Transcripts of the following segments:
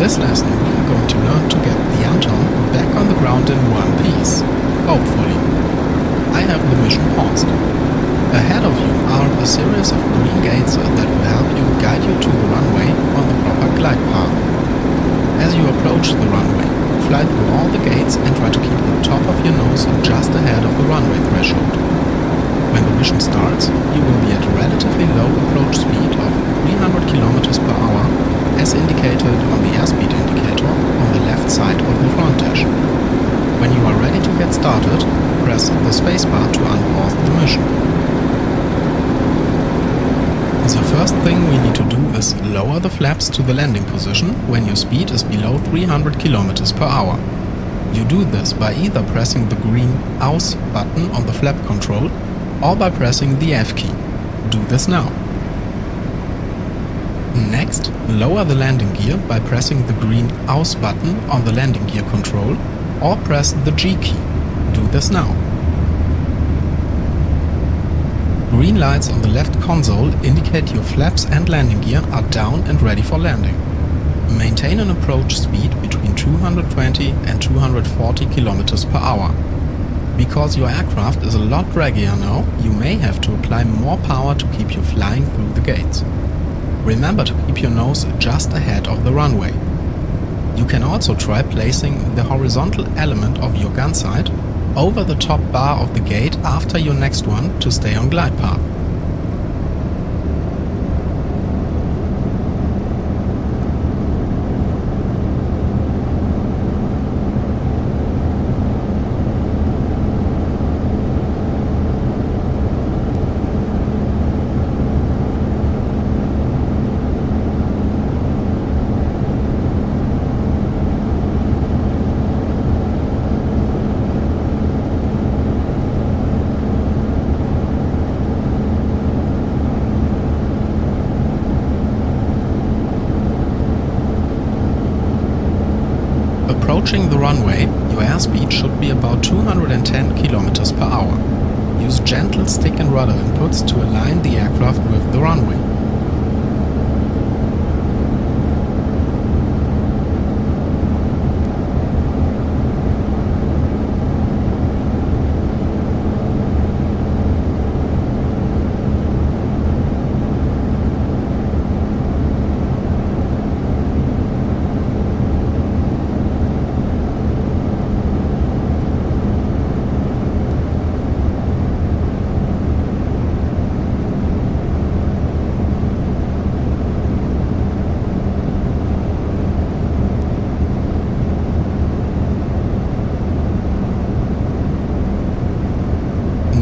this lesson we are going to learn to get the Anton back on the ground in one piece. Hopefully. I have the mission paused. Ahead of you are a series of green gates that will help you guide you to the runway on the proper glide path. As you approach the runway, fly through all the gates and try to keep the top of your nose just ahead of the runway threshold. When the mission starts, you will be at a relatively low approach speed of 300 km per hour, as indicated on the airspeed indicator on the left side of the front dash. When you are ready to get started, press the spacebar to unpause the mission. The first thing we need to do is lower the flaps to the landing position when your speed is below 300 km per hour. You do this by either pressing the green Aus button on the flap control or by pressing the F key. Do this now. Next, lower the landing gear by pressing the green Aus button on the landing gear control or press the G key. Do this now. Green lights on the left console indicate your flaps and landing gear are down and ready for landing. Maintain an approach speed between 220 and 240 km per hour. Because your aircraft is a lot draggier now, you may have to apply more power to keep you flying through the gates. Remember to keep your nose just ahead of the runway. You can also try placing the horizontal element of your gun sight over the top bar of the gate after your next one to stay on glide path. Approaching the runway, your airspeed should be about 210 km per hour. Use gentle stick and rudder inputs to align the aircraft with the runway.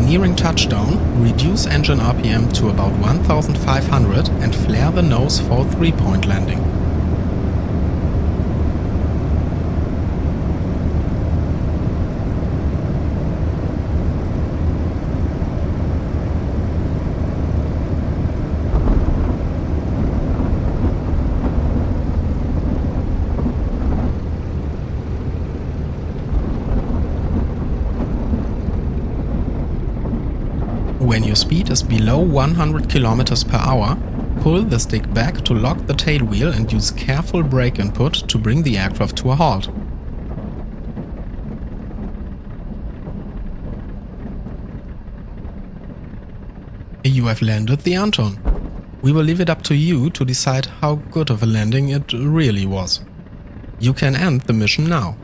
Nearing touchdown, reduce engine RPM to about 1500 and flare the nose for a 3-point landing. When your speed is below 100 km per hour, pull the stick back to lock the tail wheel and use careful brake input to bring the aircraft to a halt. You have landed the Anton. We will leave it up to you to decide how good of a landing it really was. You can end the mission now.